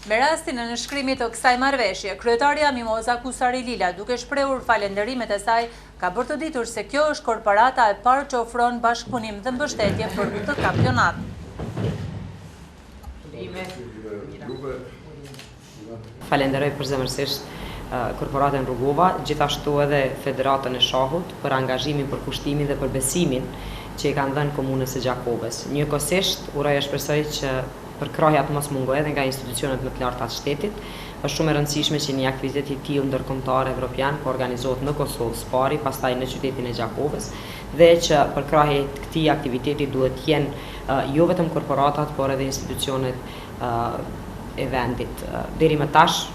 Me rastin e nënshkrimit të kësaj marrëveshje, kryetarja Mimoza Kusari Lila, duke shprehur falenderimet e saj, ka bërë të ditur se kjo është korporata e parë që ofron bashkëpunim dhe mbështetje për këtë kampionat. Falenderoj përzemërsisht korporatën Rrugova, gjithashtu edhe Federatën e Shahut për angazhimin, për kushtimin dhe për besimin që i kanë dhënë komunës së Gjakovës. Njëkohësisht, uroj e shpresoj që përkrahja të mos mungojë edhe nga institucionet më të larta të shtetit. Është shumë e rëndësishme që një aktivitet i tillë ndërkombëtar evropian po organizohet në Kosovë së pari, pastaj në qytetin e Gjakovës, dhe që përkrahja e këtij aktiviteti duhet të jenë jo vetëm korporatat, por edhe institucionet e vendit. Deri më tash,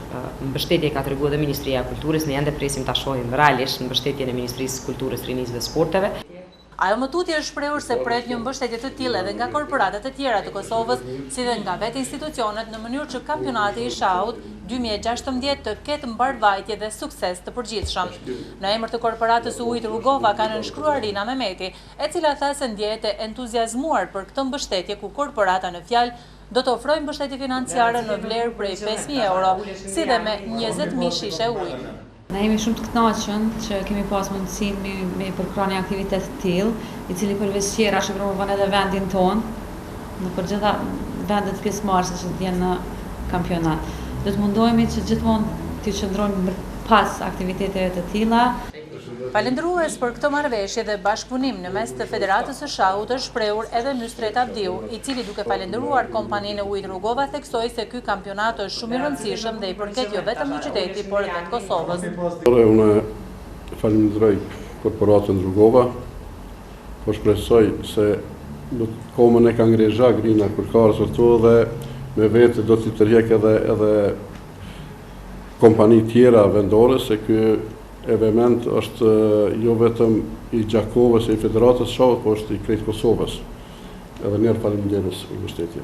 mbështetje ka treguar dhe Ministria e Kulturës, ne ende presim ta shohim realisht mbështetjen e Ministrisë së Kulturës, Rinisë dhe Sporteve. Ajo më tutje është shprehur se pret një mbështetje të tillë edhe nga korporatat e tjera të Kosovës, si dhe nga vetë institucionet në mënyrë që kampionati i shahut 2016 të ketë mbarvajtje dhe sukses të përgjithshëm. Në emër të korporatës Ujit Rrugova ka nënshkruar Rina Mehmeti, e cila tha se ndjehet e entuziazmuar për këtë mbështetje ku korporata në fjalë do të ofrojë mbështetje financiare në vlerë prej 5.000 euro, si dhe me 20.000 shishe ujë. Ne jemi shumë të kënaqur që kemi pas mundësinë me përkrahë një aktivitet të tillë, i cili përveç tjera që promovon edhe vendin tonë, në përgjithëta vendet pjesëmarrëse që të jenë në kampionat. Do të mundohemi që gjithmonë të qëndrojmë pas aktiviteteve të tilla. Falendërues për këtë marrëveshje dhe bashkëpunim në mes të Federatës së Shahut është shprehur edhe Nusret Avdiu, i cili duke falendëruar kompaninë e Ujit Rrugova theksoi se ky kampionat është shumë i rëndësishëm dhe i përket jo vetëm një qyteti, por edhe të Kosovës. Unë falenderoj korporatën Rrugova, po shpresoj se do të komën e ka ngrezha grina kërkarës ato dhe me vete do t'i tërheq edhe kompani tjera vendore, se ky element është jo vetëm i Gjakovës e i Federatës Shahut, po është i krejt Kosovës. Edhe njerë faleminderos i mbështetje.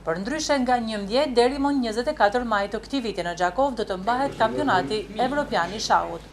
Përndryshe nga 11 deri më 24 maj të këtij viti në Gjakov do të mbahet kampionati evropian i shahut.